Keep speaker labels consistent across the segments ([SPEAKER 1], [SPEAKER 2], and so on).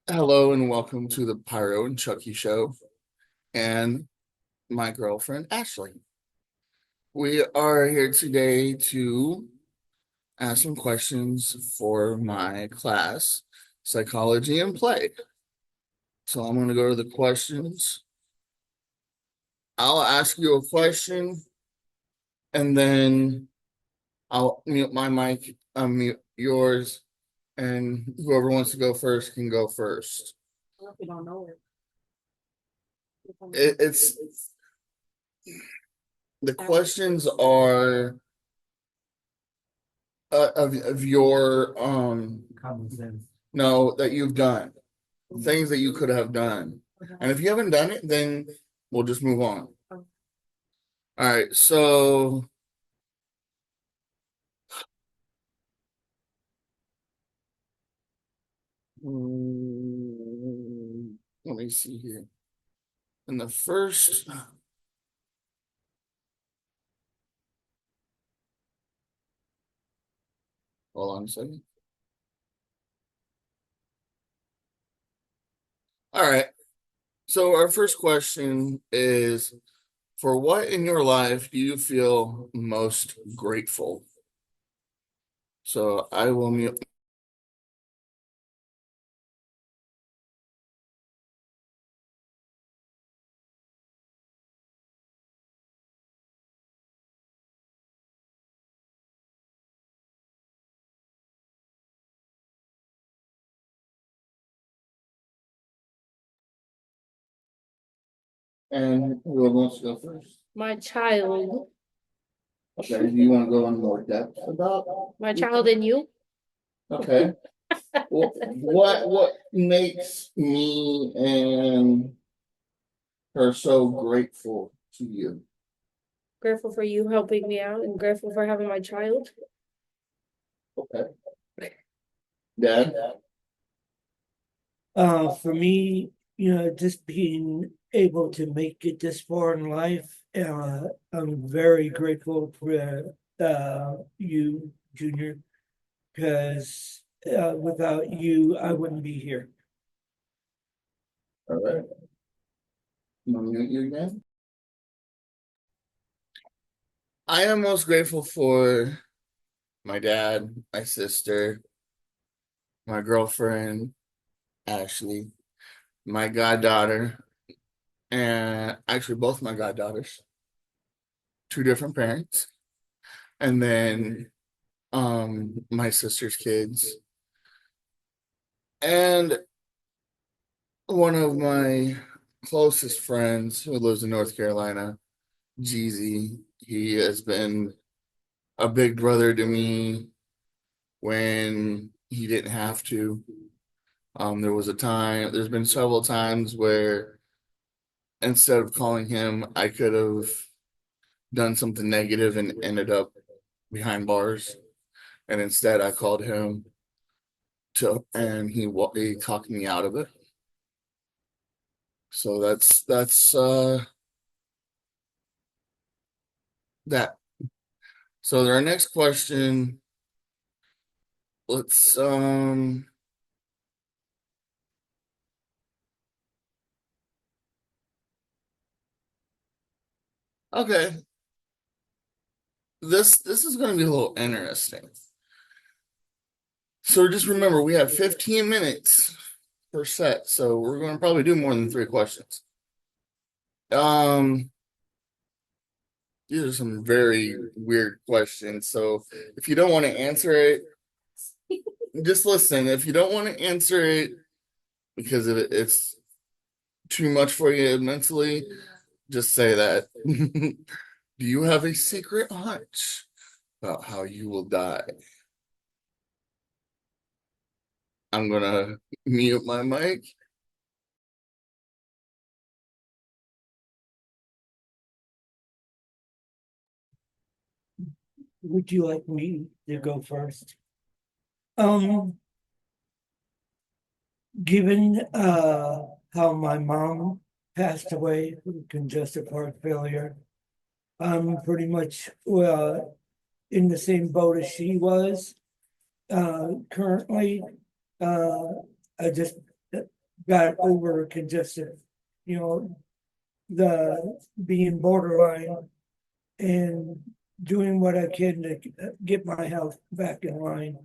[SPEAKER 1] Hello and welcome to the Pyro and Chucky show and my girlfriend Ashley. We are here today to ask some questions for my class, Psychology and Play. So I'm going to go to the questions. I'll ask you a question and then I'll mute my mic, unmute yours, and whoever wants to go first can go first.
[SPEAKER 2] If you don't know it.
[SPEAKER 1] It's the questions are of your
[SPEAKER 2] Common sense.
[SPEAKER 1] no that you've done, things that you could have done, and if you haven't done it, then we'll just move on. All right, so let me see here. In the first, hold on a second. All right, so our first question is, for what in your life do you feel most grateful? So I will mute. And whoever wants to go first.
[SPEAKER 3] My child.
[SPEAKER 1] Okay, do you want to go in more depth about
[SPEAKER 3] My child and you?
[SPEAKER 1] Okay. Well, what makes me and her so grateful to you?
[SPEAKER 3] Grateful for you helping me out and grateful for having my child.
[SPEAKER 1] Okay. Dad?
[SPEAKER 2] For me, just being able to make it this far in life, I'm very grateful for you, Junior, because without you, I wouldn't be here.
[SPEAKER 1] All right. You want me to mute you again? I am most grateful for my dad, my sister, my girlfriend, Ashley, my goddaughter, and actually both my goddaughters, two different parents, and then my sister's kids, and one of my closest friends who lives in North Carolina, Jeezy. He has been a big brother to me when he didn't have to. There's been several times where instead of calling him, I could have done something negative and ended up behind bars. And instead, I called him and he talked me out of it. So that's that. So our next question, let's okay. This is gonna be a little interesting. So just remember we have 15 minutes per set, so we're gonna probably do more than 3 questions. Um these are some very weird questions. So if you don't want to answer it, just listen. If you don't want to answer it because it's too much for you mentally, just say that. Do you have a secret hunch about how you will die? I'm gonna mute my mic.
[SPEAKER 2] Would you like me to go first? Um, Given how my mom passed away from congestive heart failure, I'm pretty much in the same boat as she was. Currently, I just got over congested, you know, the being borderline and doing what I can to get my health back in line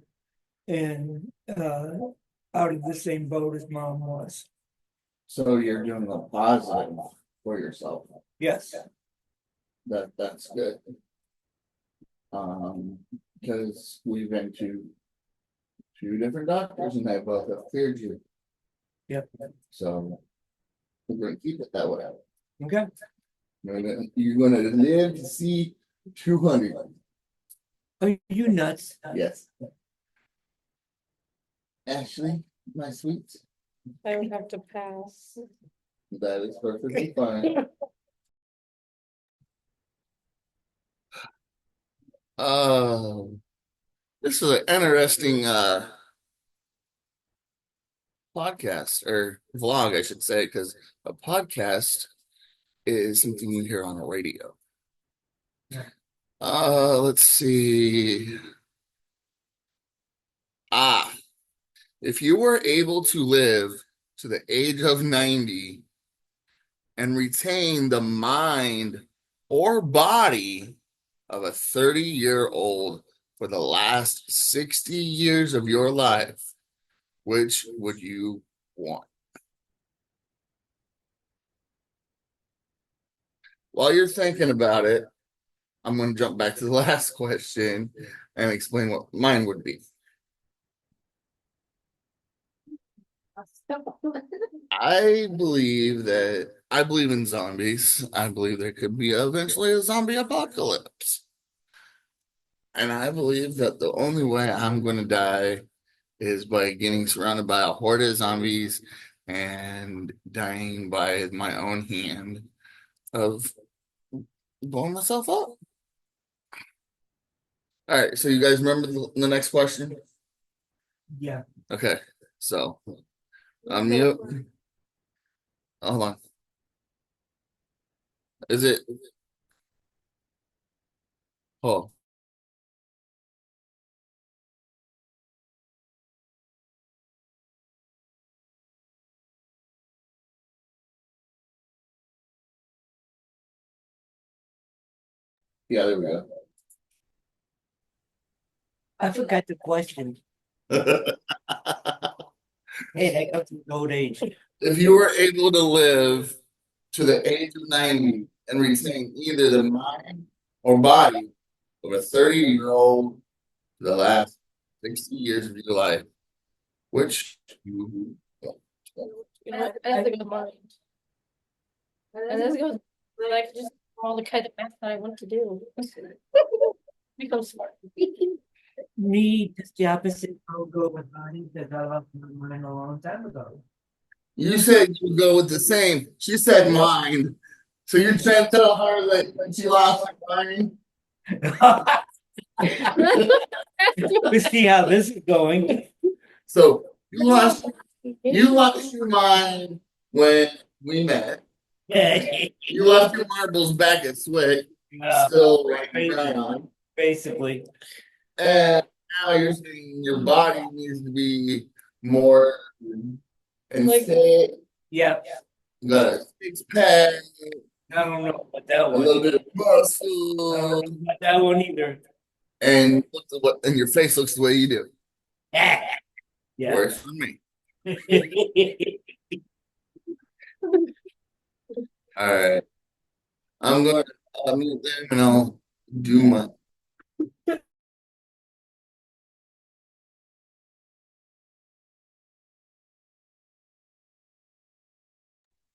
[SPEAKER 2] and out of the same boat as mom was.
[SPEAKER 1] So you're doing a positive for yourself.
[SPEAKER 2] Yes.
[SPEAKER 1] That's good. Because we've been to two different doctors and they both have cleared you.
[SPEAKER 2] Yep.
[SPEAKER 1] So we're gonna keep it that way.
[SPEAKER 2] Okay.
[SPEAKER 1] You're gonna live to see 200.
[SPEAKER 2] Are you nuts?
[SPEAKER 1] Yes. Ashley, my sweet,
[SPEAKER 3] I would have to pass.
[SPEAKER 1] that is perfectly fine. This is an interesting podcast or vlog, I should say, because a podcast is something you hear on the radio. Let's see. If you were able to live to the age of 90 and retain the mind or body of a 30-year-old for the last 60 years of your life, which would you want? While you're thinking about it, I'm going to jump back to the last question and explain what mine would be. I believe in zombies. I believe there could be eventually a zombie apocalypse. And I believe that the only way I'm going to die is by getting surrounded by a horde of zombies and dying by my own hand of blowing myself up. All right, so you guys remember the next question?
[SPEAKER 2] Yeah.
[SPEAKER 1] Okay, so unmute. Hold on. Is it? Oh, yeah, there we
[SPEAKER 2] I forgot the question.
[SPEAKER 1] go.
[SPEAKER 2] Hey, that comes with old age.
[SPEAKER 1] If you were able to live to the age of 90 and retain either the mind or body of a 30-year-old for the last 60 years of your life, which you
[SPEAKER 3] You know, I have to go to mind. And this goes, that I can just do all the kind of math that I want to do. Become smart.
[SPEAKER 2] Me, just the opposite. I'll go with mine because I lost my mind a long time ago.
[SPEAKER 1] you said you would go with the same. She said mind. So you're trying to tell her that she lost her mind?
[SPEAKER 2] We see how this is going.
[SPEAKER 1] So you lost your mind when we met. You left your marbles back at Swick, still right around.
[SPEAKER 2] Basically.
[SPEAKER 1] And now you're saying your body needs to be more and
[SPEAKER 3] Like-
[SPEAKER 1] fit.
[SPEAKER 2] Yeah,
[SPEAKER 1] You got a six pack,
[SPEAKER 2] I don't know about that
[SPEAKER 1] a
[SPEAKER 2] one.
[SPEAKER 1] little bit of
[SPEAKER 2] I don't know
[SPEAKER 1] muscle,
[SPEAKER 2] about that one either.
[SPEAKER 1] and and your face looks the way you do.
[SPEAKER 2] Yeah.
[SPEAKER 1] Works for me. All right. I'm going to mute them and I'll do my.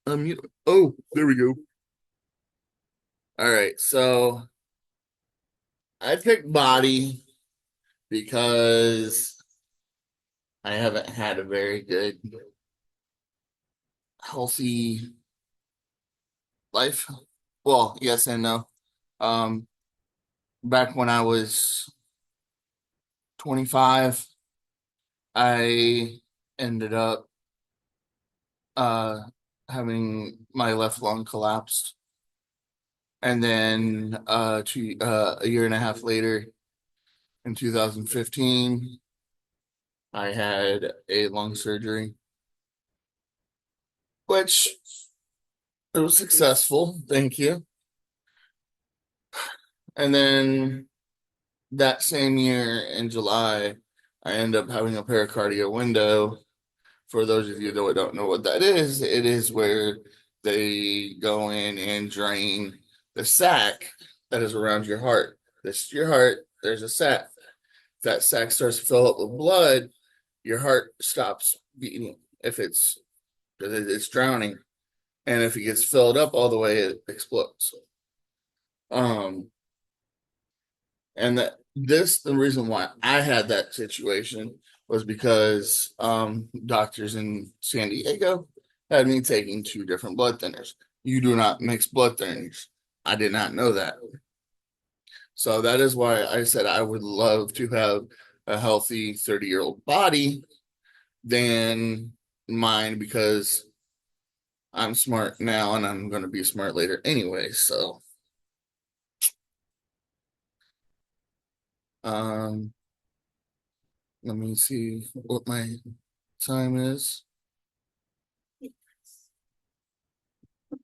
[SPEAKER 1] Unmute. Oh, there we go. All right. So I picked body because I haven't had a very good, healthy life. Well, yes and no. Um, Back when I was 25, I ended up uh having my left lung collapsed. And then a year and a half later in 2015, I had a lung surgery, which it was successful. Thank you. And then that same year in July, I end up having a pericardial window. For those of you that don't know what that is, it is where they go in and drain the sac that is around your heart. This is your heart, there's a sac. If that sac starts to fill up with blood, your heart stops beating. If it's drowning. And if it gets filled up all the way, it explodes. Um, and the reason why I had that situation was because doctors in San Diego had me taking two different blood thinners. You do not mix blood thinners. I did not know that. So that is why I said I would love to have a healthy 30-year-old body than mine, because I'm smart now and I'm going to be smart later anyway. So Um, let me see what my time is.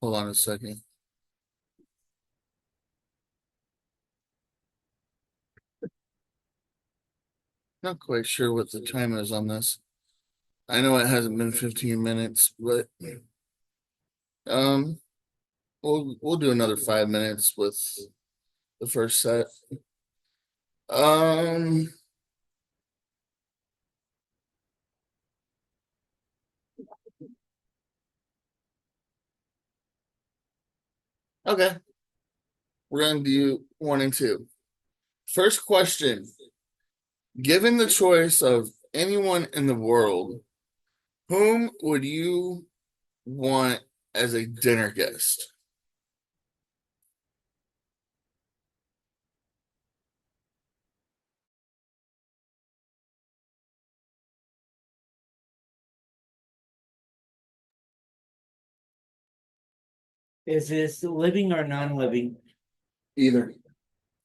[SPEAKER 1] Hold on a second. Not quite sure what the time is on this. I know it hasn't been 15 minutes, but um, we'll do another 5 minutes with the first set. Um, okay, we're gonna do one and two. First question: given the choice of anyone in the world, whom would you want as a dinner guest?
[SPEAKER 2] Is this living or non-living?
[SPEAKER 1] Either.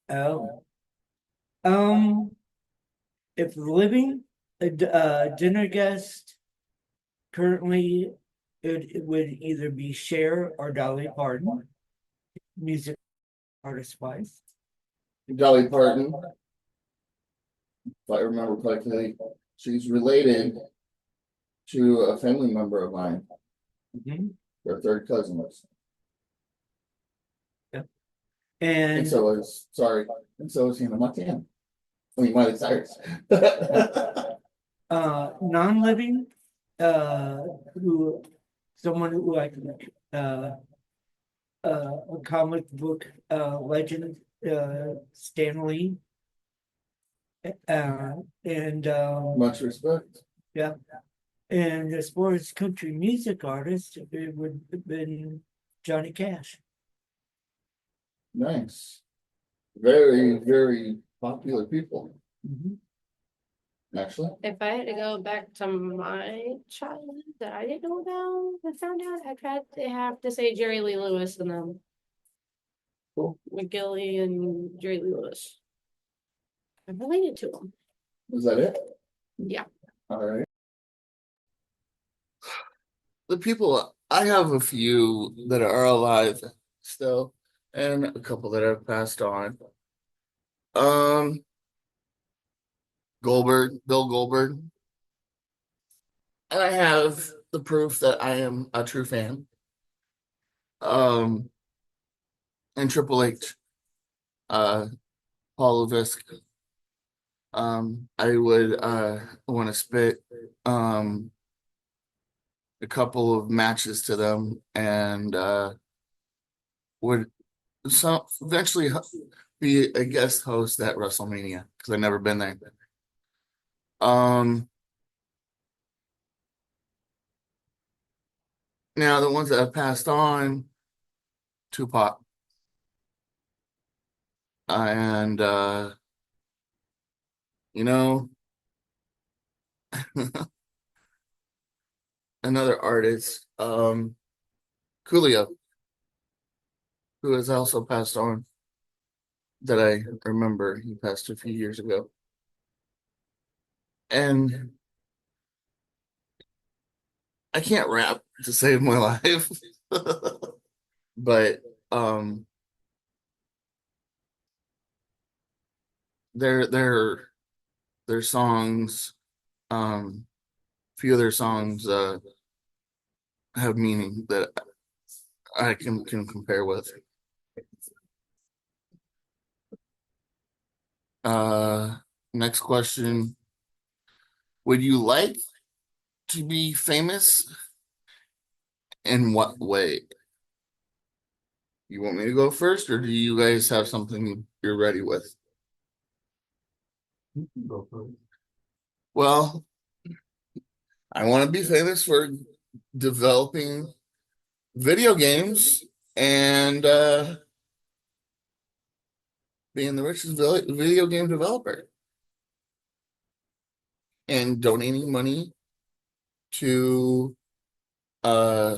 [SPEAKER 2] Oh, um, if living, dinner guest currently, it would either be Cher or Dolly Parton, music artist wise.
[SPEAKER 1] Dolly Parton, if I remember correctly, she's related to a family member of mine,
[SPEAKER 2] Mhm.
[SPEAKER 1] their third cousins.
[SPEAKER 2] Yep.
[SPEAKER 1] And
[SPEAKER 2] And
[SPEAKER 1] so is, sorry, and so is Hannah Montana. I mean, Miley Cyrus.
[SPEAKER 2] non-living, who someone who I can a comic book legend, Stan Lee. And
[SPEAKER 1] Much respect.
[SPEAKER 2] yeah. And as far as country music artists, it would have been Johnny Cash.
[SPEAKER 1] Nice. Very, very popular people,
[SPEAKER 2] Mhm.
[SPEAKER 1] actually.
[SPEAKER 3] If I had to go back to my childhood that I didn't know about, I found out I'd have to say Jerry Lee Lewis and
[SPEAKER 1] Cool.
[SPEAKER 3] McGilly and Jerry Lee Lewis. I'm related to him.
[SPEAKER 1] Is that it?
[SPEAKER 3] Yeah.
[SPEAKER 1] All right. The people, I have a few that are alive still, and a couple that have passed on. Um, Bill Goldberg. And I have the proof that I am a true fan. Um, and Triple H, uh, Paul Levesque. I would want to spit a couple of matches to them, and would some eventually be a guest host at WrestleMania, because I've never been there. Um, Now the ones that have passed on, Tupac, and you know, another artist, Coolio, who has also passed on, that I remember. He passed a few years ago. And I can't rap to save my life. But um their songs, few of their songs have meaning that I can compare with. Uh Next question. Would you like to be famous? In what way? You want me to go first, or do you guys have something you're ready with?
[SPEAKER 2] Go for it.
[SPEAKER 1] Well, I want to be famous for developing video games and being the richest video game developer and donating money to uh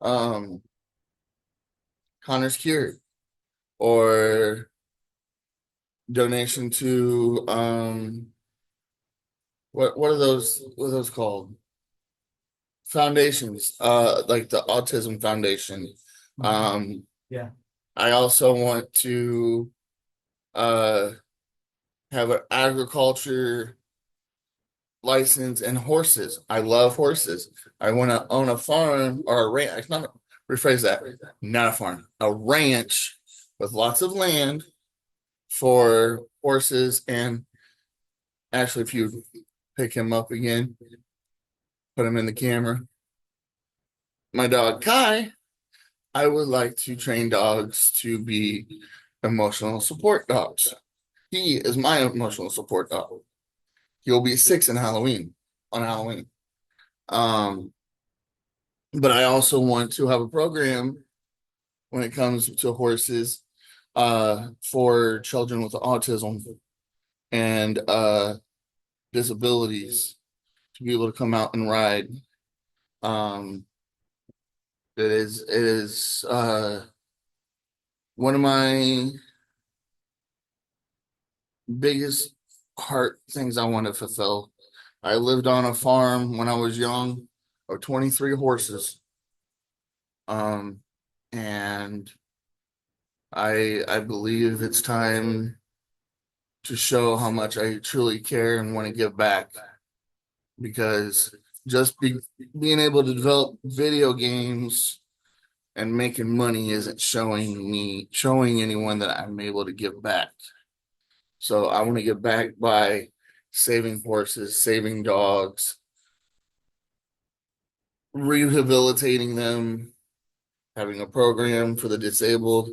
[SPEAKER 1] um Connor's Cure, or donation to what are those called? Foundations, like the Autism Foundation.
[SPEAKER 2] Yeah.
[SPEAKER 1] I also want to uh have an agriculture license and horses. I love horses. I want to own a farm or a ranch. Not rephrase that. Not a farm, a ranch with lots of land for horses. And actually, if you pick him up again, put him in the camera. My dog Kai, I would like to train dogs to be emotional support dogs. He is my emotional support dog. He'll be 6 in Halloween on Halloween. Um, but I also want to have a program when it comes to horses for children with autism and disabilities to be able to come out and ride. Um, it is one of my biggest heart things I want to fulfill. I lived on a farm when I was young of 23 horses. Um, and I believe it's time to show how much I truly care and want to give back, because being able to develop video games and making money isn't showing anyone that I'm able to give back. So I want to give back by saving horses, saving dogs, rehabilitating them, having a program for the disabled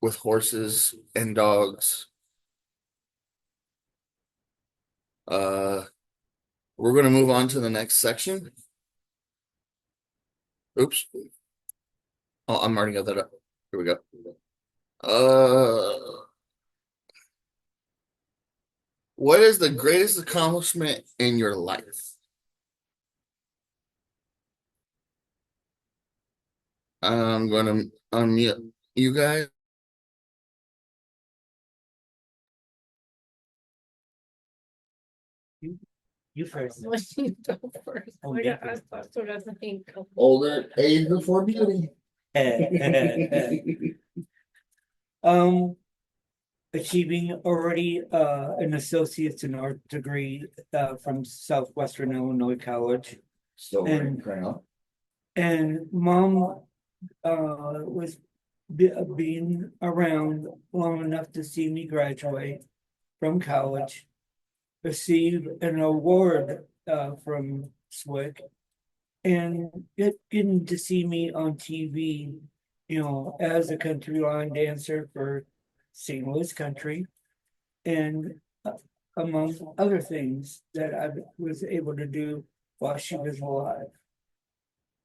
[SPEAKER 1] with horses and dogs. Uh, we're going to move on to the next section. Oops. Oh, I'm already got that up. Here we go. What is the greatest accomplishment in your life? I'm going to unmute you guys.
[SPEAKER 2] You first.
[SPEAKER 3] When you go first.
[SPEAKER 2] Oh,
[SPEAKER 3] I
[SPEAKER 2] yeah.
[SPEAKER 3] got asked sort of thing.
[SPEAKER 1] Older age before beauty.
[SPEAKER 2] Um, Achieving already an associate's in art degree from Southwestern Illinois College.
[SPEAKER 1] Still
[SPEAKER 2] And-
[SPEAKER 1] wearing crown.
[SPEAKER 2] And mom was being around long enough to see me graduate from college, receive an award from SWIC, and getting to see me on TV, as a country line dancer for St. Louis Country, and among other things that I was able to do while she was alive.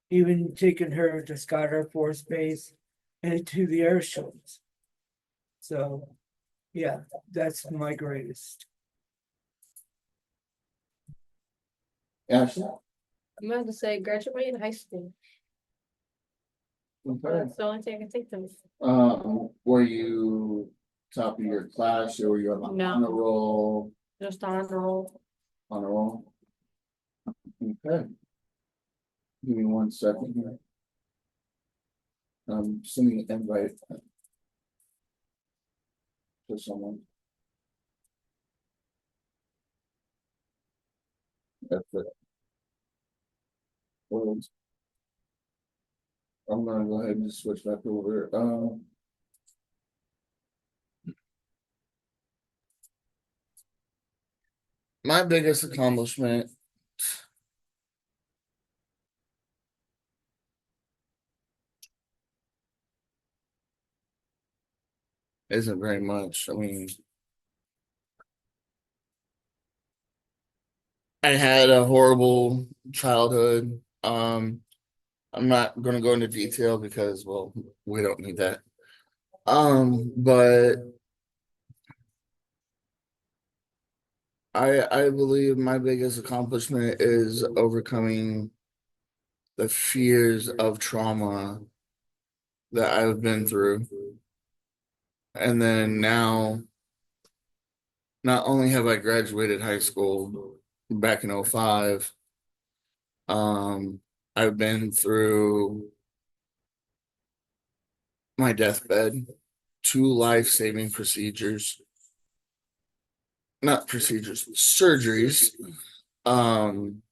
[SPEAKER 2] Even taking her to Scott Air Force Base and to the air shows. So, yeah, that's my greatest.
[SPEAKER 1] Ashley?
[SPEAKER 3] I'm going to say graduate in high school.
[SPEAKER 1] Okay.
[SPEAKER 3] That's the only thing I can think of.
[SPEAKER 1] Were you top of your class, or were you on
[SPEAKER 3] No.
[SPEAKER 1] honor roll?
[SPEAKER 3] Just on the roll.
[SPEAKER 1] Honor roll. Okay. Give me 1 second here. Sending an invite to someone. That's it. Well, I'm gonna go ahead and just switch back over. My biggest accomplishment isn't very much. I mean, I had a horrible childhood. I'm not gonna go into detail because, well, we don't need that. But I believe my biggest accomplishment is overcoming the fears of trauma that I've been through. And then now, not only have I graduated high school back in '05, I've been through my deathbed, 2 life-saving procedures, not procedures, surgeries. Um,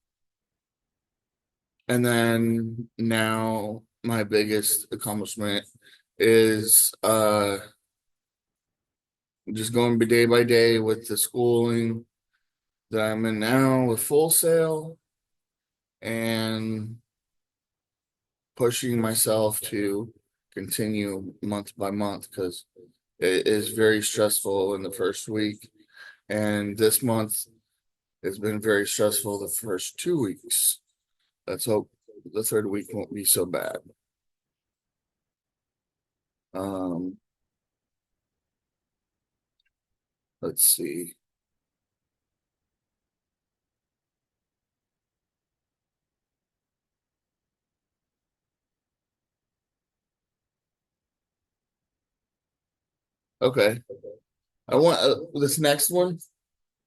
[SPEAKER 1] and then now my biggest accomplishment is just going day by day with the schooling that I'm in now with Full Sail and pushing myself to continue month by month because it is very stressful in the first week. And this month has been very stressful the first 2 weeks. Let's hope the third week won't be so bad. Um, let's see. Okay. I want this next one.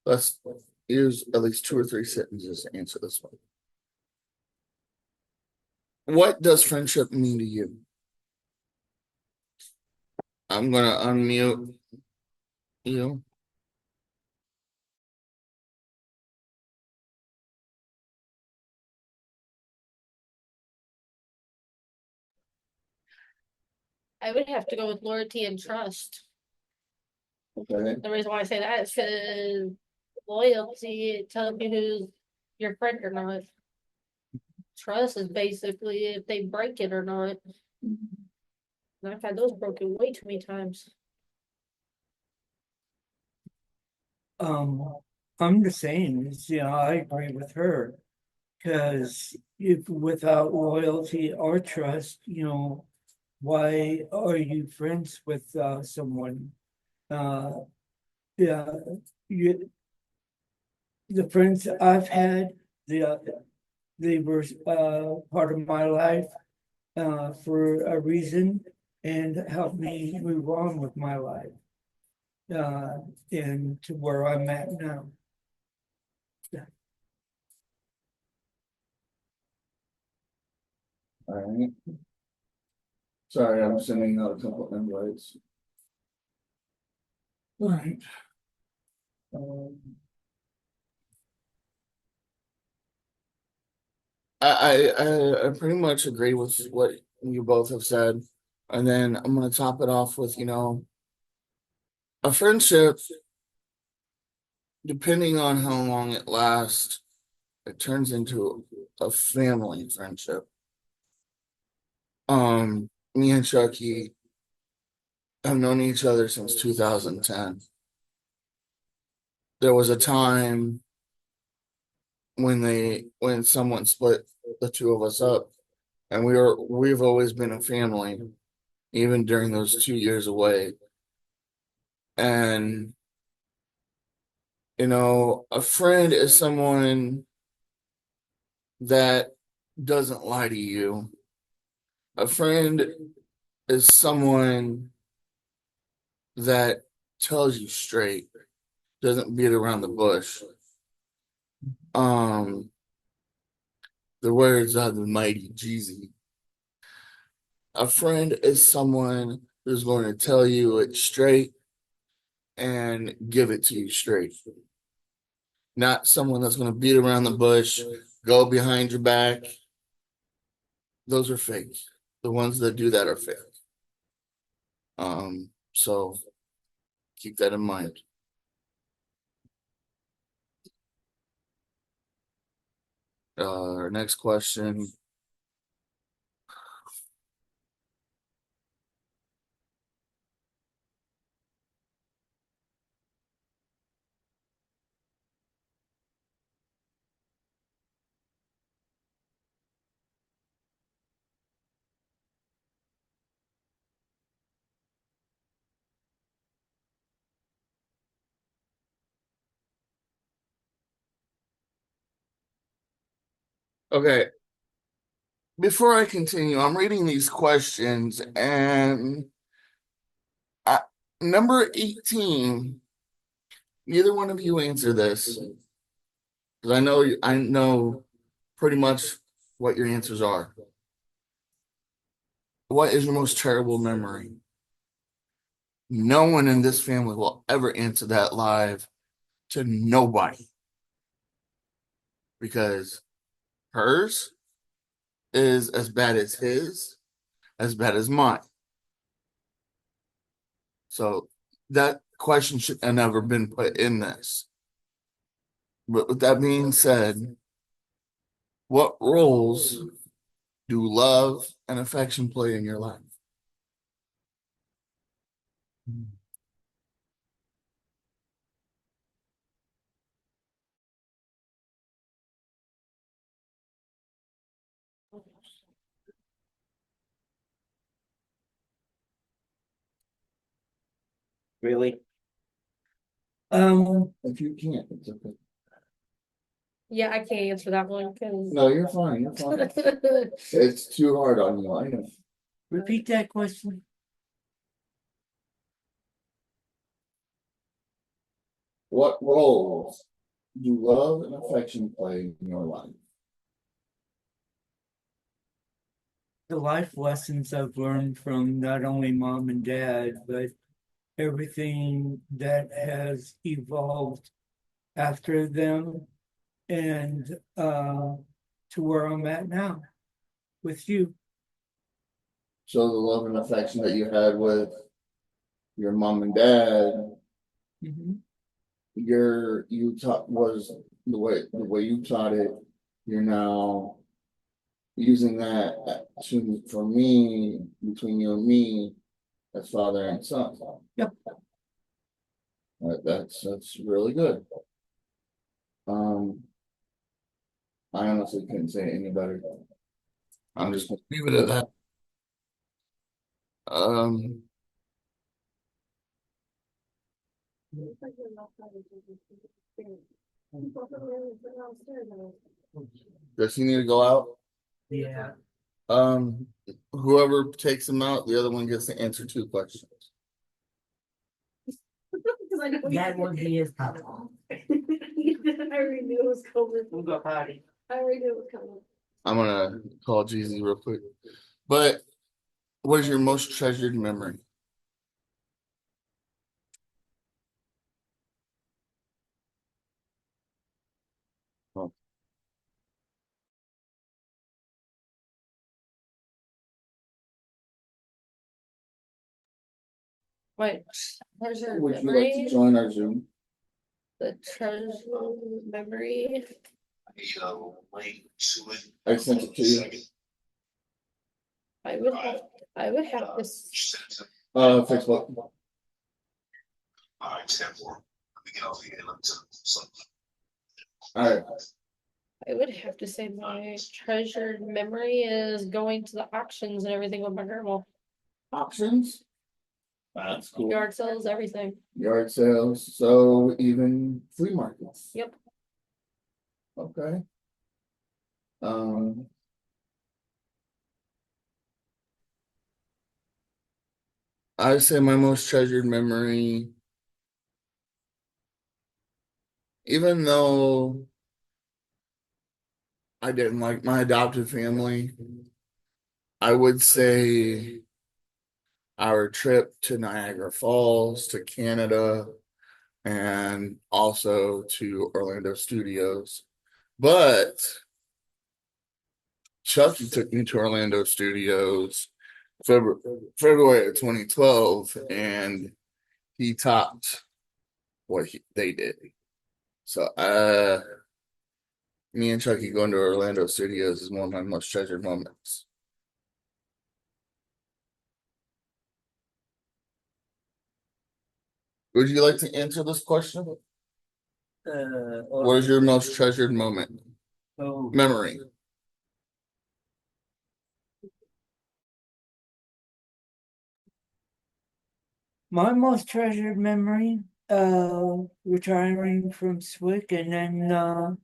[SPEAKER 1] Let's use at least 2 or 3 sentences to answer this one. What does friendship mean to you? I'm gonna unmute you.
[SPEAKER 3] I would have to go with loyalty and trust.
[SPEAKER 1] Okay.
[SPEAKER 3] The reason why I say that is because loyalty, it tells you who's your friend or not. Trust is basically if they break it or not. And I've had those broken way too many times.
[SPEAKER 2] I'm the same. I agree with her. Because if without loyalty or trust, why are you friends with someone? Uh, yeah, you, the friends I've had, the they were part of my life for a reason and helped me move on with my life and to where I'm at now.
[SPEAKER 1] All right. Sorry, I'm sending out a couple invites. All right. Um, I pretty much agree with what you both have said. And then I'm gonna top it off with, a friendship, depending on how long it lasts, it turns into a family friendship. Me and Chucky have known each other since 2010. There was a time when someone split the two of us up, and we've always been a family, even during those 2 years away. And a friend is someone that doesn't lie to you. A friend is someone that tells you straight, doesn't beat around the bush. Um, The words of the mighty Jeezy. A friend is someone who's going to tell you it straight and give it to you straight. Not someone that's going to beat around the bush, go behind your back. Those are fake. The ones that do that are fake. So keep that in mind. Our next question. Okay, before I continue, I'm reading these questions, and I, number 18, neither one of you answer this. Because I know pretty much what your answers are. What is your most terrible memory? No one in this family will ever answer that live to nobody. Because hers is as bad as his, as bad as mine. So that question should have never been put in this. But with that being said, what roles do love and affection play in your life?
[SPEAKER 4] Really?
[SPEAKER 1] If you can't, it's okay.
[SPEAKER 3] Yeah, I can't answer that one because.
[SPEAKER 1] No, you're fine. You're fine. It's too hard on you. I know.
[SPEAKER 2] Repeat that question.
[SPEAKER 1] What roles do love and affection play in your life?
[SPEAKER 2] The life lessons I've learned from not only mom and dad, but everything that has evolved after them and to where I'm at now with you.
[SPEAKER 1] So the love and affection that you had with your mom and dad,
[SPEAKER 2] Mhm.
[SPEAKER 1] you taught was the way you taught it. You're now using that for me, between you and me, as father and son.
[SPEAKER 2] Yep.
[SPEAKER 1] That's really good. I honestly couldn't say it any better. I'm just gonna leave it at that. Does he need to go out?
[SPEAKER 2] Yeah.
[SPEAKER 1] Whoever takes him out, the other one gets to answer 2 questions.
[SPEAKER 2] That one he is coming.
[SPEAKER 3] I already knew it was coming.
[SPEAKER 2] We'll go potty.
[SPEAKER 3] I already knew it was coming.
[SPEAKER 1] I'm gonna call Jeezy real quick. But what is your most treasured memory?
[SPEAKER 3] Wait, treasure
[SPEAKER 1] Would you like to
[SPEAKER 3] memory?
[SPEAKER 1] join our Zoom?
[SPEAKER 3] The treasure memory.
[SPEAKER 1] I sent it to you.
[SPEAKER 3] I would have, I would have to,
[SPEAKER 1] Facebook. All right.
[SPEAKER 3] I would have to say my treasured memory is going to the auctions and everything with my grandma.
[SPEAKER 1] Auctions. That's cool.
[SPEAKER 3] Yard sales, everything.
[SPEAKER 1] Yard sales. So even flea markets.
[SPEAKER 3] Yep.
[SPEAKER 1] Okay. I say my most treasured memory, even though I didn't like my adopted family. I would say our trip to Niagara Falls, to Canada, and also to Orlando Studios. But Chucky took me to Orlando Studios February of 2012, and he topped what they did. So, me and Chucky going to Orlando Studios is one of my most treasured moments. Would you like to answer this question? What is your most treasured moment? Memory.
[SPEAKER 2] My most treasured memory, retiring from SWIC and then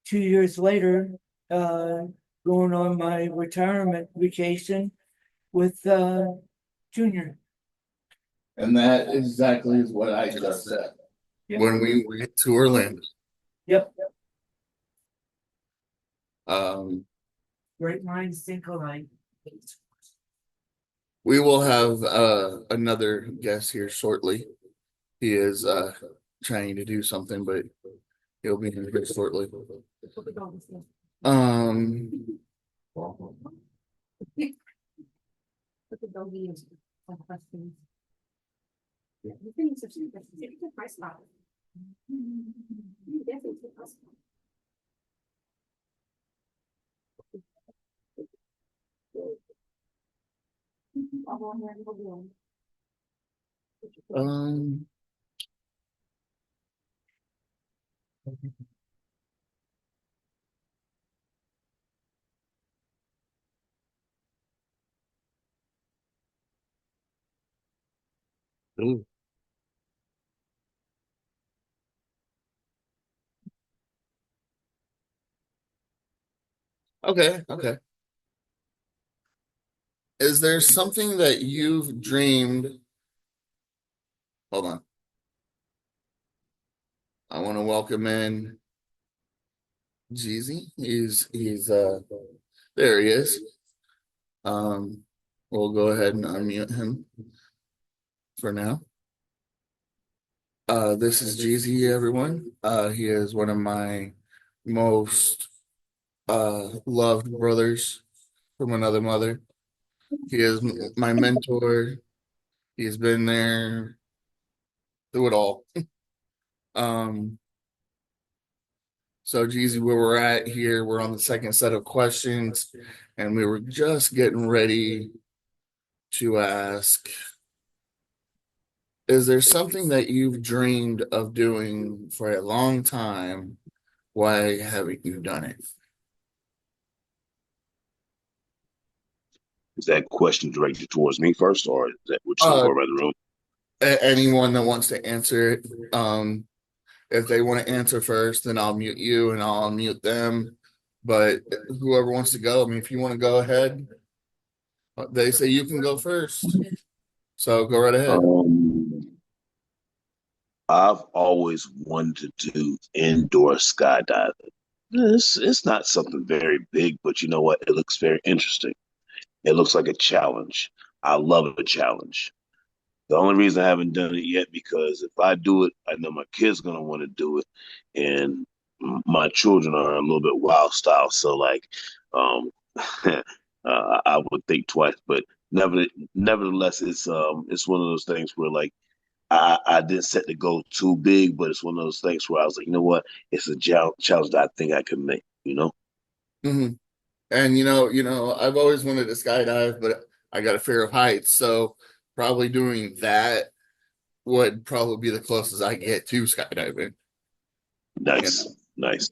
[SPEAKER 2] 2 years later, going on my retirement vacation with Junior.
[SPEAKER 1] And that exactly is what I just said
[SPEAKER 2] Yep.
[SPEAKER 1] when we went to Orlando.
[SPEAKER 2] Yep.
[SPEAKER 4] Great minds think alike.
[SPEAKER 1] We will have another guest here shortly. He is trying to do something, but he'll be here shortly. Um, ooh. Okay. Is there something that you've dreamed? Hold on. I want to welcome in Jeezy. He's there he is. We'll go ahead and unmute him for now. This is Jeezy, everyone. He is one of my most loved brothers from another mother. He is my mentor. He's been there through it all. So Jeezy, where we're at here, we're on the second set of questions, and we were just getting ready to ask, is there something that you've dreamed of doing for a long time? Why haven't you done it?
[SPEAKER 5] Is that question directed towards me first, or is that what you go around the room?
[SPEAKER 1] Anyone that wants to answer it. If they want to answer first, then I'll mute you and I'll unmute them. But whoever wants to go, I mean, if you want to go ahead, they say you can go first. So go right ahead.
[SPEAKER 5] I've always wanted to do indoor skydiving. It's not something very big, but you know what? It looks very interesting. It looks like a challenge. I love a challenge. The only reason I haven't done it yet because if I do it, I know my kids gonna want to do it, and my children are a little bit wild style. So like, um, I would think twice. But nevertheless, it's one of those things where like I didn't set the goal too big, but it's one of those things where I was like, you know what, it's a challenge that I think I can make. You know.
[SPEAKER 1] Mm-hmm. And I've always wanted to skydive, but I got a fear of heights. So probably doing that would probably be the closest I get to skydiving.
[SPEAKER 5] Nice, nice.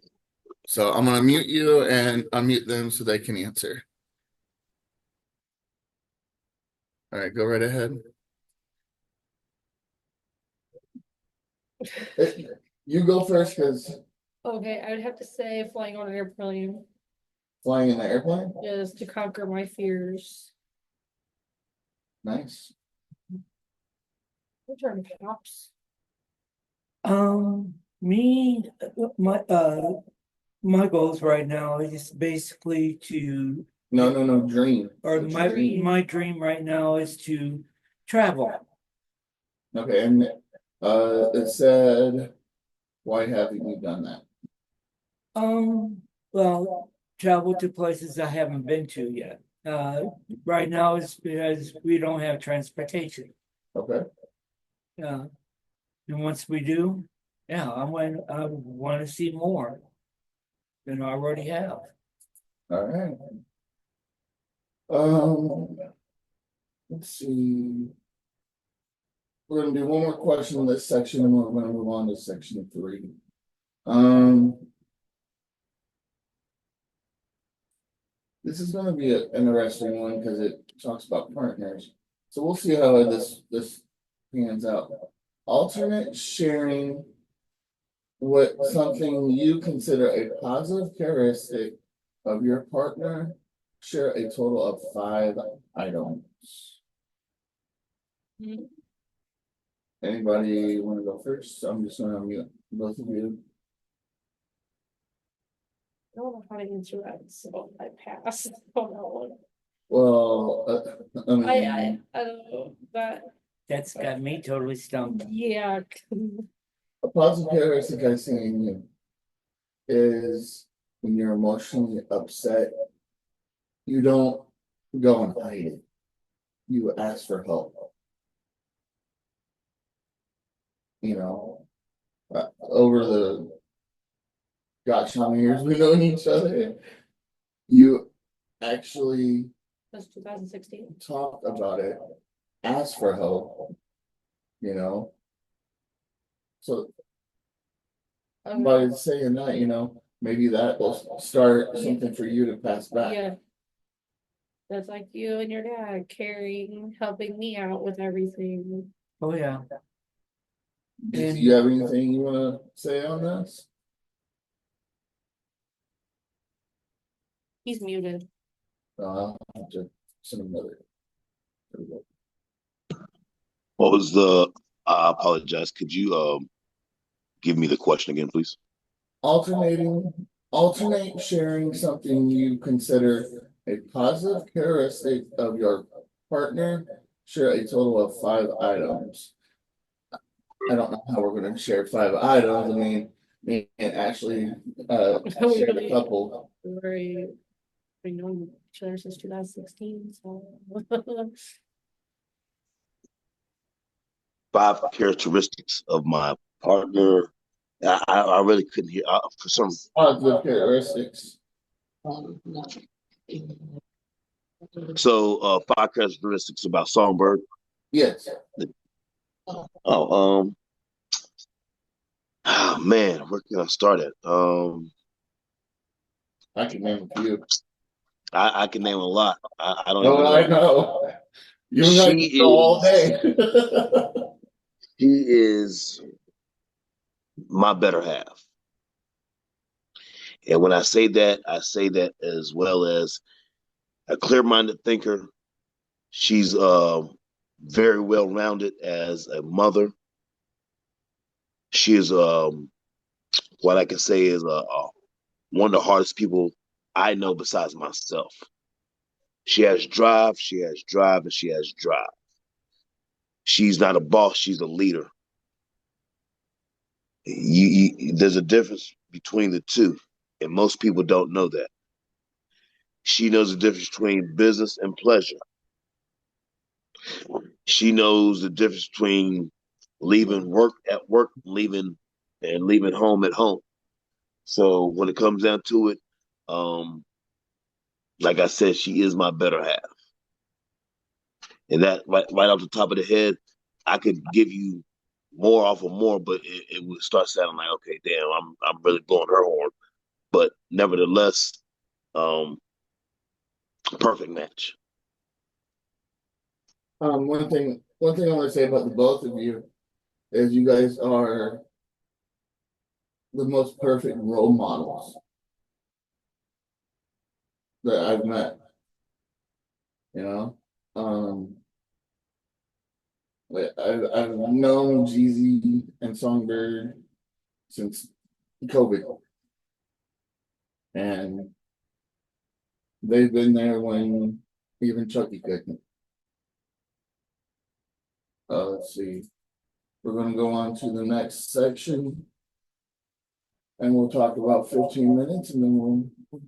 [SPEAKER 1] So I'm gonna mute you and unmute them so they can answer. All right, go right ahead. You go first because
[SPEAKER 3] Okay, I would have to say flying on an airplane.
[SPEAKER 1] flying in the airplane.
[SPEAKER 3] Is to conquer my fears.
[SPEAKER 1] Nice.
[SPEAKER 3] Return cops.
[SPEAKER 2] Me, my my goals right now is basically to,
[SPEAKER 1] No, dream.
[SPEAKER 2] or
[SPEAKER 1] What's your dream?
[SPEAKER 2] my dream right now is to travel.
[SPEAKER 1] Okay, and it said, why haven't you done that?
[SPEAKER 2] Well, travel to places I haven't been to yet. Right now it's because we don't have transportation.
[SPEAKER 1] Okay,
[SPEAKER 2] And once we do, yeah, I want to see more than I already have.
[SPEAKER 1] all right. Um, let's see. We're gonna do one more question in this section, and we're gonna move on to section 3. Um, this is gonna be an interesting one because it talks about partners. So we'll see how this pans out. Alternate sharing what something you consider a positive characteristic of your partner. Share a total of 5 items.
[SPEAKER 3] Mhm.
[SPEAKER 1] Anybody want to go first? I'm just gonna mute both of you.
[SPEAKER 3] I don't know how to answer that, so I pass on that one.
[SPEAKER 1] Well,
[SPEAKER 3] I don't know that,
[SPEAKER 2] That's got me totally stumped.
[SPEAKER 3] yeah.
[SPEAKER 1] a positive characteristic I see in you is when you're emotionally upset, you don't go and hide it. You ask for help. You know, over the gosh, how many years we known each other, you actually
[SPEAKER 3] That's 2016.
[SPEAKER 1] talk about it, ask for help, you know. So by saying that, maybe that will start something for you to pass back.
[SPEAKER 3] Yeah. That's like you and your dad caring, helping me out with everything.
[SPEAKER 2] Oh, yeah.
[SPEAKER 1] Do you have anything you wanna say on this?
[SPEAKER 3] He's muted.
[SPEAKER 1] I'll have to send another. There we go.
[SPEAKER 5] What was the? I apologize. Could you give me the question again, please?
[SPEAKER 1] Alternate sharing something you consider a positive characteristic of your partner. Share a total of 5 items. I don't know how we're gonna share 5 items. I mean, me and Ashley shared a couple.
[SPEAKER 3] We've known each other since 2016, so.
[SPEAKER 5] 5 characteristics of my partner. I really couldn't hear for some.
[SPEAKER 1] Positive characteristics.
[SPEAKER 5] So 5 characteristics about Songbird.
[SPEAKER 1] Yes.
[SPEAKER 5] Oh, oh man, where can I start at?
[SPEAKER 1] I can name a few.
[SPEAKER 5] I can name a lot. I don't even
[SPEAKER 1] No, I
[SPEAKER 5] know.
[SPEAKER 1] know. You and I can
[SPEAKER 5] She
[SPEAKER 1] go all
[SPEAKER 5] is
[SPEAKER 1] day.
[SPEAKER 5] she is my better half. And when I say that as well as a clear-minded thinker. She's very well-rounded as a mother. She is what I can say is one of the hardest people I know besides myself. She has drive, she has drive, and she has drive. She's not a boss, she's a leader. There's a difference between the two, and most people don't know that. She knows the difference between business and pleasure. She knows the difference between leaving work at work, leaving home at home. So when it comes down to it, um, like I said, she is my better half. And that right off the top of the head, I could give you more off of more, but it would start sounding like, okay, damn, I'm really blowing her horn. But nevertheless, um, perfect match.
[SPEAKER 1] One thing I want to say about the both of you is you guys are the most perfect role models that I've met. You know, I've known Jeezy and Songbird since COVID. and they've been there when even Chucky couldn't. Let's see. We're going to go on to the next section, and we'll talk about 15 minutes, and then we'll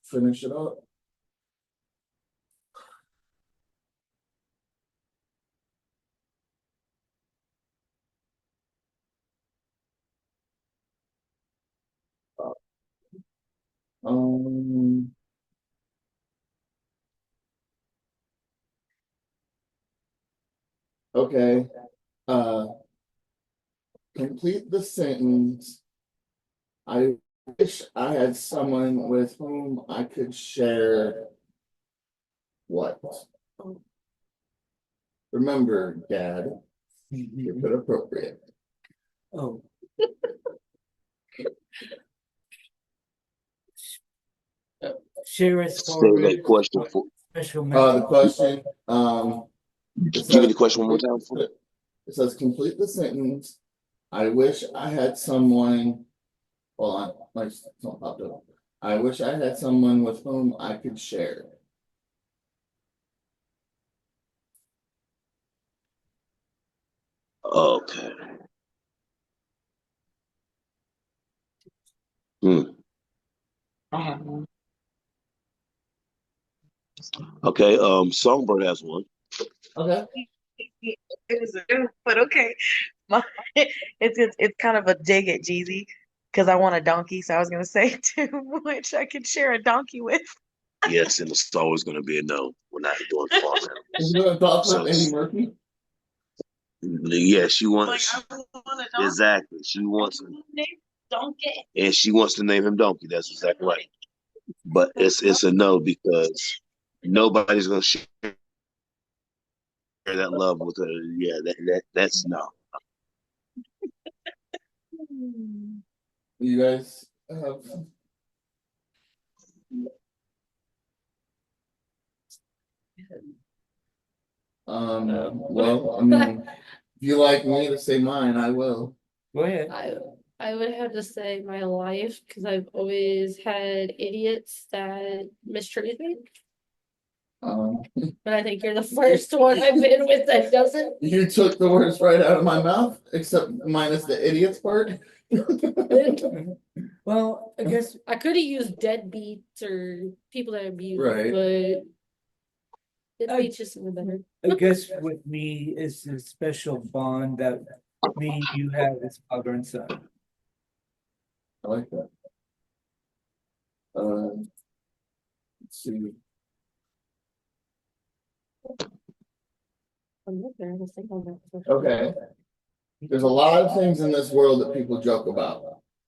[SPEAKER 1] finish it up. Um, okay. Complete the sentence. I wish I had someone with whom I could share what? Remember, Dad, keep it appropriate.
[SPEAKER 2] Oh. Share as
[SPEAKER 5] Say
[SPEAKER 2] far
[SPEAKER 5] that
[SPEAKER 2] as
[SPEAKER 5] question for.
[SPEAKER 2] special
[SPEAKER 1] The question,
[SPEAKER 5] Give me the question one more time.
[SPEAKER 1] It says, complete the sentence. I wish I had someone. Hold on, my phone popped up. I wish I had someone with whom I could share.
[SPEAKER 5] Okay. Hmm. Okay. Songbird has one.
[SPEAKER 1] Okay.
[SPEAKER 4] It is a joke, but okay. My, it's kind of a dig at Jeezy because I want a donkey, so I was gonna say to which I could share a donkey with.
[SPEAKER 5] Yes, and it's always going to be a no. We're not doing farm
[SPEAKER 1] Is
[SPEAKER 5] animals.
[SPEAKER 1] you gonna talk
[SPEAKER 5] So
[SPEAKER 1] about Eddie Murphy?
[SPEAKER 5] yeah, she
[SPEAKER 4] Like
[SPEAKER 5] wants
[SPEAKER 4] I want a donkey.
[SPEAKER 5] exactly. She wants
[SPEAKER 4] Donkey.
[SPEAKER 5] and she wants to name him Donkey. That's exactly right. But it's a no because nobody's going to share that love with her. Yeah, that's no.
[SPEAKER 1] You guys have. Well, I mean, if you like me to say mine, I will.
[SPEAKER 2] Go ahead.
[SPEAKER 3] I would have to say my life because I've always had idiots that mistreat me.
[SPEAKER 1] Um,
[SPEAKER 3] But I think you're the first one I've been with that doesn't.
[SPEAKER 1] you took the words right out of my mouth, except minus the idiots part.
[SPEAKER 2] Well, I guess
[SPEAKER 3] I could have used deadbeats or people that abuse,
[SPEAKER 1] Right.
[SPEAKER 3] but deadbeats just sound better.
[SPEAKER 2] I guess with me is a special bond that me and you have as father and son.
[SPEAKER 1] I like that. Let's see.
[SPEAKER 3] I'm not there, let's think on that.
[SPEAKER 1] Okay. There's a lot of things in this world that people joke about.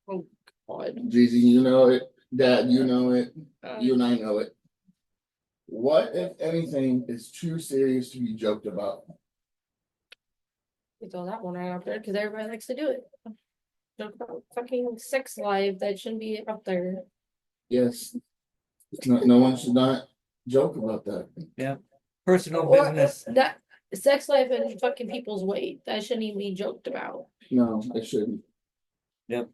[SPEAKER 3] Oh God.
[SPEAKER 1] Jeezy, you know it. Dad, you know it. You and I know it. What, if anything, is too serious to be joked about?
[SPEAKER 3] We throw that one right out there because everybody likes to do it. Joke about fucking sex life that shouldn't be up there.
[SPEAKER 1] Yes. No one should not joke about that.
[SPEAKER 2] Yeah. Personal
[SPEAKER 3] Or
[SPEAKER 2] business.
[SPEAKER 3] that sex life and fucking people's weight that shouldn't even be joked about.
[SPEAKER 1] No, it shouldn't.
[SPEAKER 2] Yep.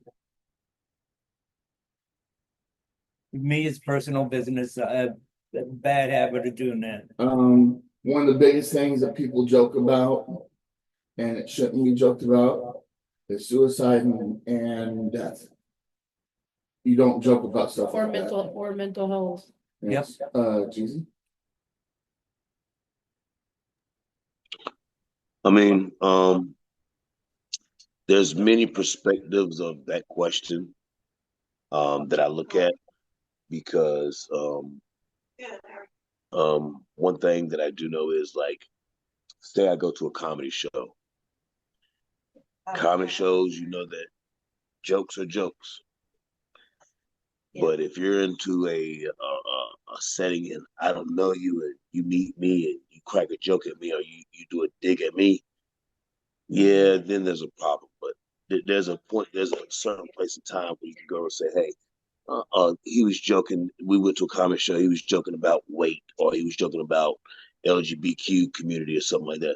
[SPEAKER 2] Me is personal business. I have a bad habit of doing that.
[SPEAKER 1] One of the biggest things that people joke about, and it shouldn't be joked about, is suicide and death. You don't joke about stuff
[SPEAKER 3] Or
[SPEAKER 1] like
[SPEAKER 3] mental health.
[SPEAKER 1] that. Yes. Jeezy?
[SPEAKER 5] I mean, there's many perspectives of that question that I look at because one thing that I do know is like, say I go to a comedy show. Comedy shows, you know that jokes are jokes. But if you're into a setting and I don't know you and you meet me and you crack a joke at me or you do a dig at me, yeah, then there's a problem. But there's a point, there's a certain place and time where you can go and say, hey, he was joking. We went to a comedy show. He was joking about weight, or he was joking about LGBTQ community, or something like that.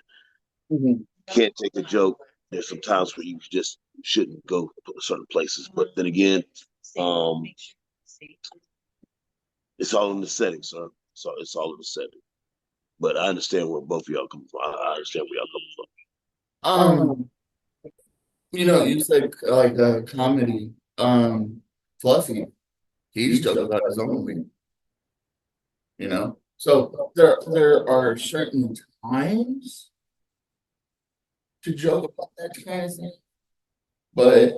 [SPEAKER 1] Mm-hmm.
[SPEAKER 5] Can't take the joke. There's some times where you just shouldn't go to certain places. But then again, It's all in the settings, sir. So it's all in the setting. But I understand where both of y'all come from. I understand where y'all come
[SPEAKER 1] Um, you said like comedy. Fluffy, he's joking about his own movie, So there are certain times to joke about that kind of thing, but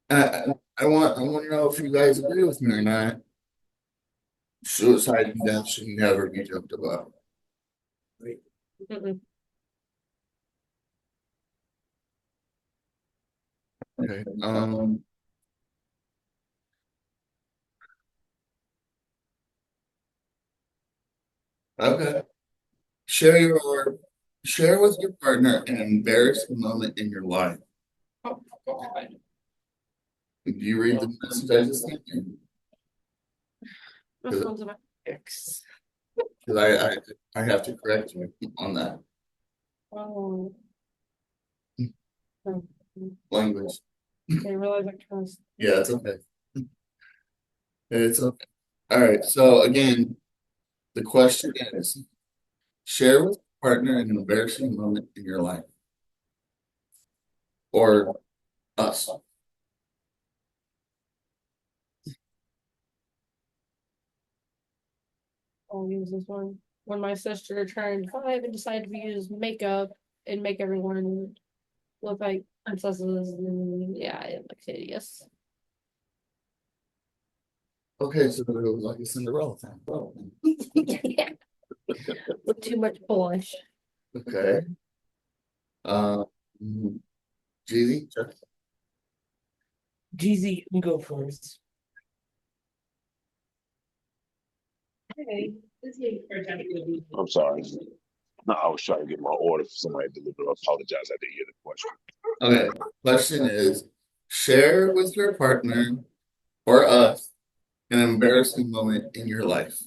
[SPEAKER 1] I want to know if you guys agree with me or not. Suicide and death should never be joked about.
[SPEAKER 3] Mm-mm.
[SPEAKER 1] Okay. Okay. Share your share with your partner an embarrassing moment in your life.
[SPEAKER 3] Oh, God.
[SPEAKER 1] Do you read the message I just sent you?
[SPEAKER 3] Which one's about ex?
[SPEAKER 1] Because I have to correct you on that
[SPEAKER 3] Oh.
[SPEAKER 1] language.
[SPEAKER 3] They realize I kind of.
[SPEAKER 1] Yeah, it's okay. It's okay. All right. So again, the question is: share with your partner an embarrassing moment in your life, or us.
[SPEAKER 3] I'll use this one. When my sister turned 5 and decided to use makeup and make everyone look like princesses, and yeah, it looks hideous.
[SPEAKER 1] Okay, so it was like a Cinderella thing.
[SPEAKER 3] Yeah. With too much blush.
[SPEAKER 1] Okay. Um, Jeezy,
[SPEAKER 2] Jeezy, you can go first.
[SPEAKER 3] Okay.
[SPEAKER 5] from. I'm sorry. No, I was trying to get my order for somebody to deliver. I apologize. I didn't hear the question.
[SPEAKER 1] Okay. Question is: share with your partner or us an embarrassing moment in your life.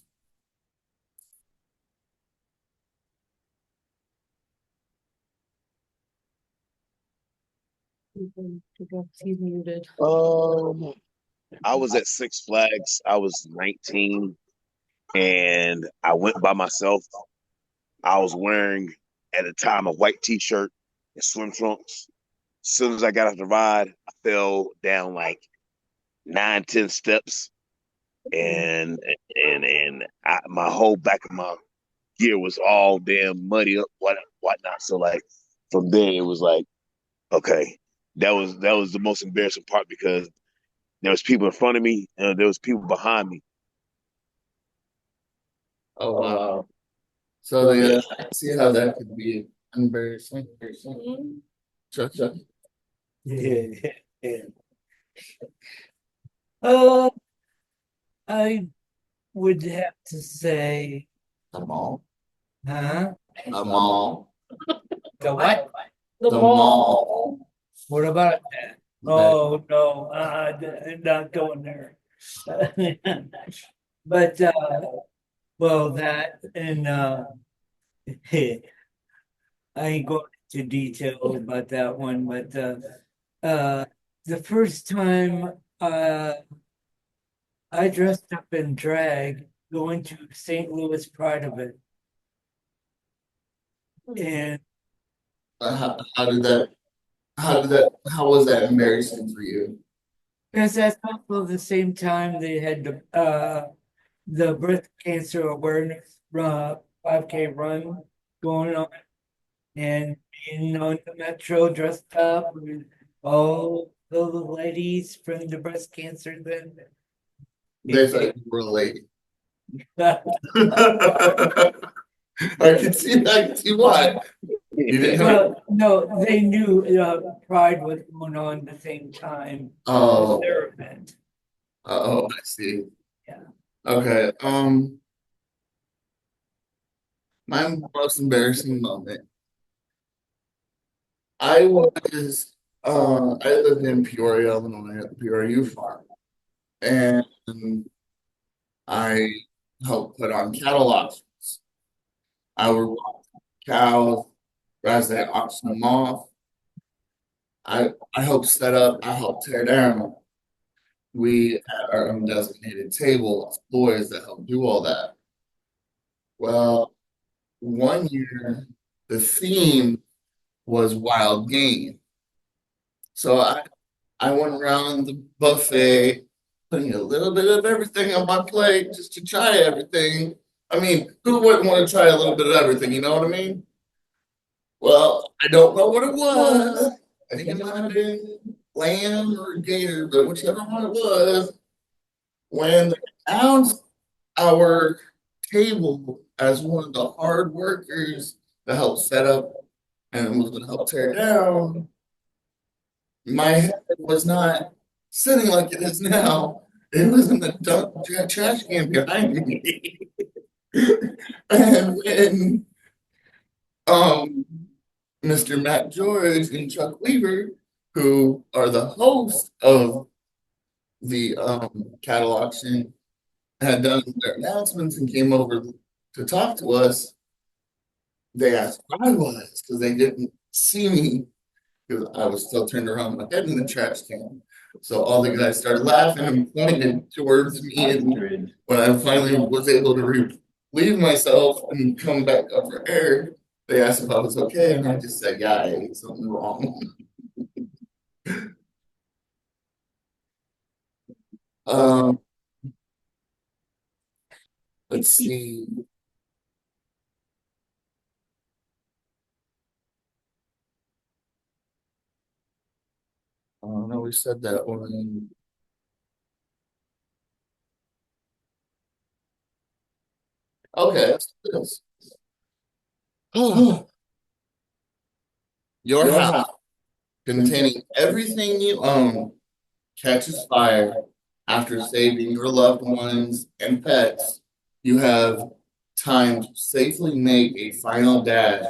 [SPEAKER 3] He's muted.
[SPEAKER 5] I was at Six Flags. I was 19 and I went by myself. I was wearing at the time a white t-shirt and swim trunks. As soon as I got off the ride, I fell down like 9, 10 steps, and my whole back of my gear was all damn muddy up, whatnot. So like from there, it was like, okay, that was the most embarrassing part because there was people in front of me and there was people behind me.
[SPEAKER 1] Oh wow. So
[SPEAKER 5] Yeah.
[SPEAKER 1] I see how that could be embarrassing.
[SPEAKER 3] Mhm.
[SPEAKER 1] Chuck.
[SPEAKER 2] Yeah. Yeah. Uh, I would have to say,
[SPEAKER 1] The mall.
[SPEAKER 2] huh?
[SPEAKER 1] The mall.
[SPEAKER 2] The what?
[SPEAKER 3] The
[SPEAKER 1] The
[SPEAKER 3] mall.
[SPEAKER 1] mall.
[SPEAKER 2] What about that? Oh no, I'm not going there. But well, that and I ain't going into detail about that one, but uh, the first time I dressed up in drag going to St. Louis Pride of it, and
[SPEAKER 1] How was that embarrassing for you?
[SPEAKER 2] because that's also the same time they had the breast cancer awareness 5K run going on, and being on the metro dressed up with all the ladies from the breast cancer then.
[SPEAKER 1] They thought you were a lady. I can see that too. Why? You didn't have.
[SPEAKER 2] Well, no, they knew Pride was going on at the same time as
[SPEAKER 1] Oh,
[SPEAKER 2] their event.
[SPEAKER 1] oh, I see.
[SPEAKER 2] Yeah.
[SPEAKER 1] Okay. My most embarrassing moment. I lived in Peoria, Illinois, at the Peoria farm, and I helped put on cattle auctions. I would walk cows as they auction them off. I helped set up. I helped tear down. we had our own designated table, boys that helped do all that. Well, one year the theme was wild game. So I went around the buffet, putting a little bit of everything on my plate just to try everything. I mean, who wouldn't want to try a little bit of everything? You know what I mean? Well, I don't know what it was. I think it might have been lamb or gator, but whichever one it was, when they announced our table as one of the hard workers to help set up and was going to help tear down, my head was not sitting like it is now. It was in the trash can behind me. And when um, Mr. Matt George and Chuck Weaver, who are the hosts of the cattle auction, had done their announcements and came over to talk to us, they asked where I was because they didn't see me because I was still turned around my head in the trash can. So all the guys started laughing and pointed towards me. And when I finally was able to relieve myself and come back up for air, they asked if I was okay, and I just said, "Yeah, I ate something wrong." Um, let's see. Oh no, we said that one. Okay, let's do this. Your house containing everything you own catches fire after saving your loved ones and pets. You have time to safely make a final dash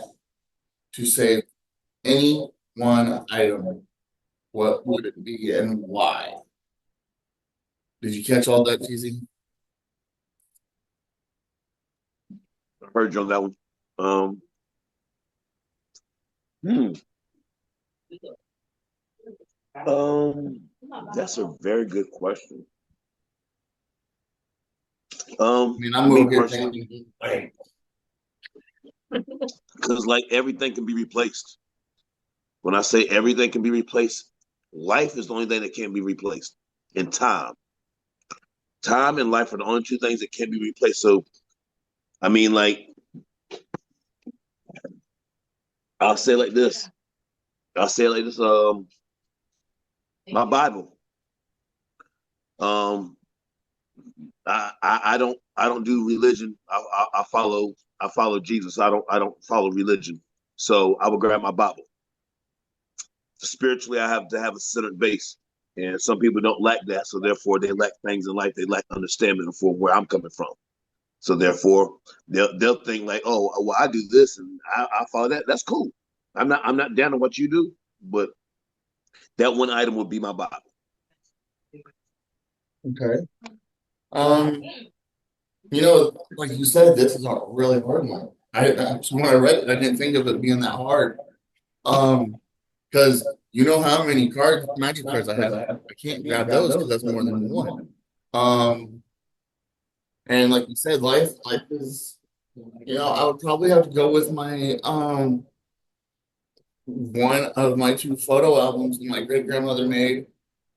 [SPEAKER 1] to save any one item. What would it be and why? Did you catch all that, Cheesy?
[SPEAKER 5] I heard you on that one. Um, hmm, um, that's a very good question.
[SPEAKER 1] I mean, I'm
[SPEAKER 5] Me
[SPEAKER 1] over here
[SPEAKER 5] personally,
[SPEAKER 1] thinking, like,
[SPEAKER 5] because like everything can be replaced. When I say everything can be replaced, life is the only thing that can't be replaced. And time and life are the only two things that can't be replaced. So, I mean, like, I'll say it like this. I'll say it like this. My Bible. Um, I don't do religion. I follow Jesus. I don't follow religion. So I would grab my Bible. Spiritually, I have to have a centered base, and some people don't lack that. So therefore, they lack things in life. They lack understanding for where I'm coming from. So therefore, they'll think like, oh, well, I do this and I follow that. That's cool. I'm not down to what you do, but that one item would be my Bible.
[SPEAKER 1] okay. Um, like you said, this is a really hard one. When I read it, I didn't think of it being that hard. Because you know how many cards, magic cards I have. I can't grab those because that's more than one. Um, and like you said, life is, I would probably have to go with my one of my two photo albums that my great grandmother made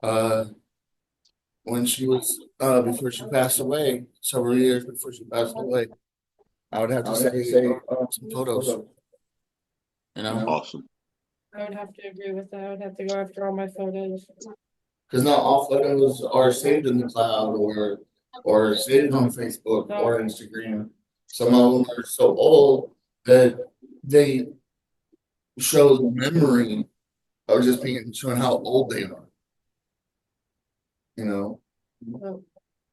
[SPEAKER 1] uh when she was before she passed away, several years before she passed away. I would have to say some photos,
[SPEAKER 5] Awesome.
[SPEAKER 3] I would have to agree with that. I would have to go after all my photos.
[SPEAKER 1] because not all photos are saved in the cloud or saved on Facebook or Instagram. Some of them are so old that they show the memory of just being showing how old they are. You know,
[SPEAKER 3] So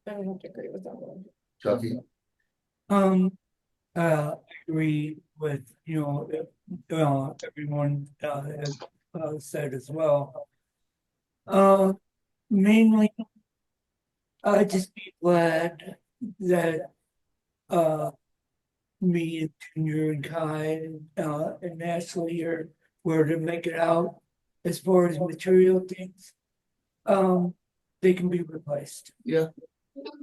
[SPEAKER 3] I would have to agree with that one.
[SPEAKER 1] Chucky.
[SPEAKER 2] Um, I agree with, everyone, has, said as well. Mainly, I'd just be glad that, uh, me and Junior and Kai, and Ashley were to make it out as far as material things. Um, they can be replaced.
[SPEAKER 1] Yeah.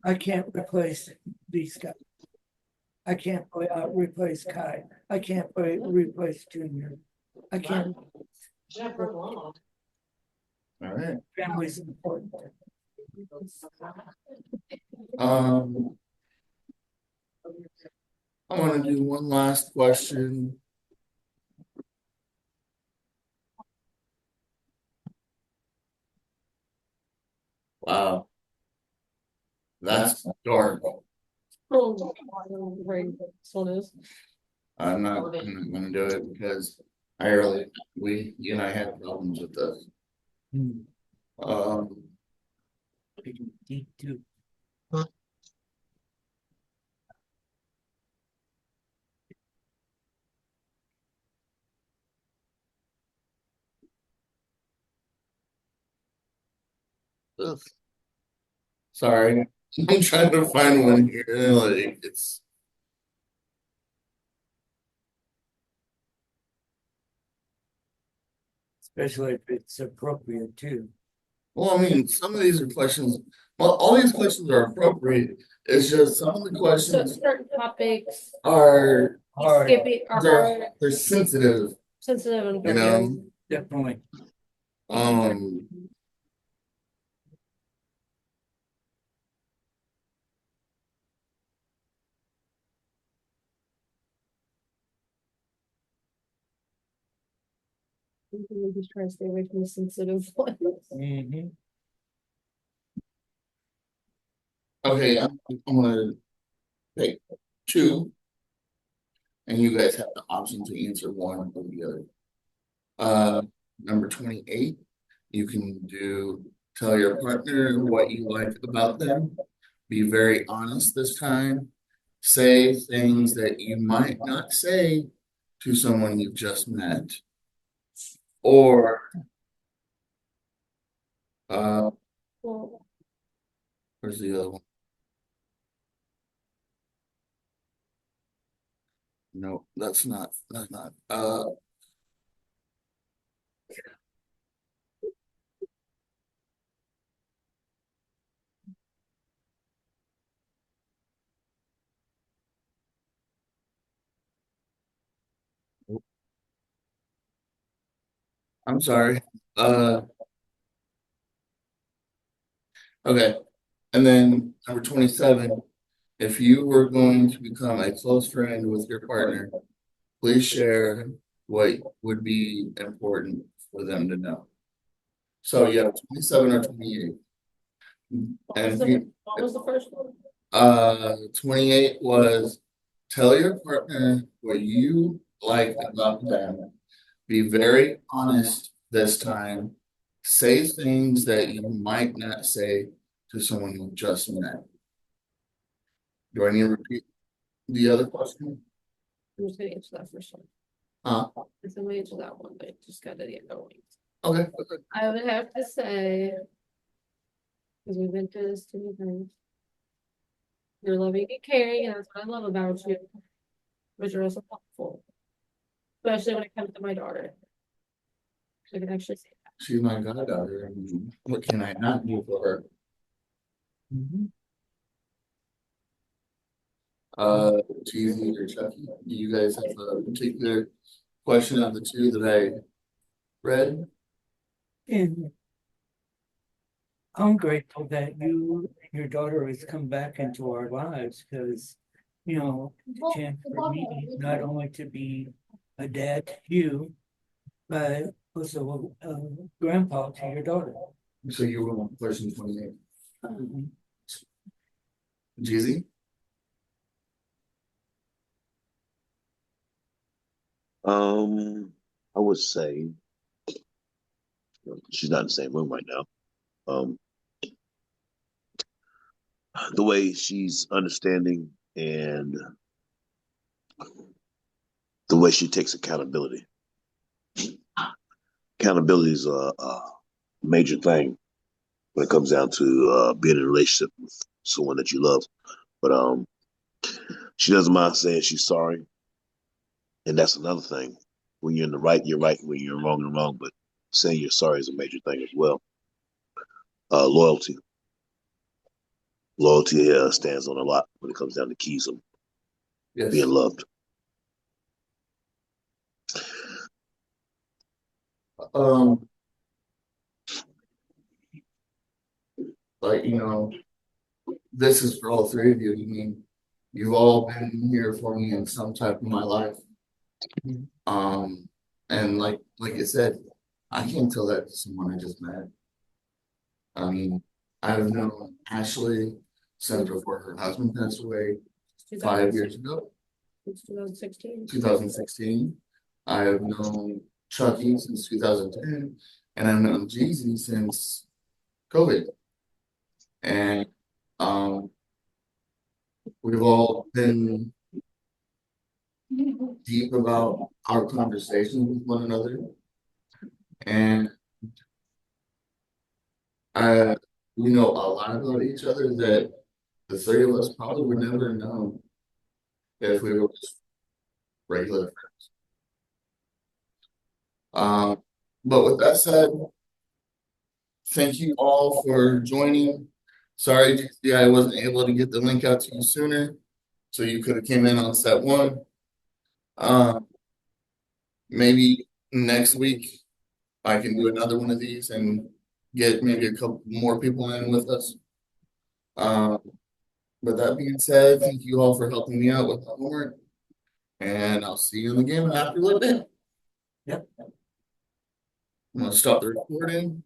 [SPEAKER 2] I can't replace these guys. I can't replace Kai. I can't replace Junior. I can't.
[SPEAKER 1] All right.
[SPEAKER 2] Family's important.
[SPEAKER 1] Um, I want to do one last question. Wow. That's dark.
[SPEAKER 3] Oh, right, this one is.
[SPEAKER 1] I'm not gonna do it because you and I had problems with this. Um,
[SPEAKER 2] Deep too.
[SPEAKER 1] ugh. Sorry, I'm trying to find one here. Like it's
[SPEAKER 2] Especially if it's appropriate too.
[SPEAKER 1] well, I mean, some of these are questions. Well, all these questions are appropriate. It's just some of the
[SPEAKER 3] So
[SPEAKER 1] questions
[SPEAKER 3] certain topics,
[SPEAKER 1] are
[SPEAKER 2] Hard,
[SPEAKER 3] skipping, are hard,
[SPEAKER 1] they're sensitive,
[SPEAKER 3] sensitive and.
[SPEAKER 1] you know.
[SPEAKER 2] definitely.
[SPEAKER 1] Um,
[SPEAKER 3] We just try to stay away from the sensitive ones.
[SPEAKER 2] Mm-hmm.
[SPEAKER 1] okay, I'm gonna pick two, and you guys have the option to answer one or the other. Number 28, you can do tell your partner what you like about them. Be very honest this time. Say things that you might not say to someone you've just met. Or
[SPEAKER 3] Well,
[SPEAKER 1] where's the other one? No, that's not. I'm sorry. Uh okay. And then number 27, if you were going to become a close friend with your partner, please share what would be important for them to know. So you have 27 or 28. And if you,
[SPEAKER 3] what was the first one?
[SPEAKER 1] 28 was tell your partner what you like about them. Be very honest this time. Say things that you might not say to someone you just met. Do I need to repeat the other question?
[SPEAKER 3] I'm just gonna answer that first one.
[SPEAKER 1] Uh,
[SPEAKER 3] I'm gonna answer that one, but just gotta get going.
[SPEAKER 1] okay.
[SPEAKER 3] I would have to say, because we've been through this too many times. You're loving and caring, and that's what I love about you. But you're also thoughtful. Especially when it comes to my daughter. I can actually say that.
[SPEAKER 1] She's my goddaughter. I mean, what can I not do for her? Cheesy or Chucky, do you guys have a particular question of the two that I read?
[SPEAKER 2] And I'm grateful that your daughter has come back into our lives because, it's a chance for me not only to be a dad to you, but also a grandpa to your daughter.
[SPEAKER 1] So you were on question 28. Jeezy?
[SPEAKER 5] I would say she's not in the same room right now. The way she's understanding and the way she takes accountability. Accountability is a major thing when it comes down to being in a relationship with someone that you love. But she doesn't mind saying she's sorry, and that's another thing. When you're in the right, you're right. When you're wrong, you're wrong. But saying you're sorry is a major thing as well. Loyalty. Loyalty stands on a lot when it comes down to keys of
[SPEAKER 1] Yes.
[SPEAKER 5] being loved.
[SPEAKER 1] Um, like, you know, this is for all three of you. You mean, you've all been here for me in some type of my life. Um, and like I said, I can't tell that to someone I just met. I mean, I've known Ashley since before her husband passed away 5 years ago,
[SPEAKER 3] It's 2016.
[SPEAKER 1] 2016. I have known Chucky since 2010, and I've known Jeezy since COVID. And we've all been deep about our conversations with one another. And we know a lot about each other that the three of us probably would never know if we were just regular friends. But with that said, thank you all for joining. Sorry, yeah, I wasn't able to get the link out to you sooner, so you could have came in on set one. Maybe next week I can do another one of these and get maybe a couple more people in with us. But that being said, thank you all for helping me out with the homework, and I'll see you in the game after a little bit.
[SPEAKER 2] Yep.
[SPEAKER 1] I'm gonna stop the recording.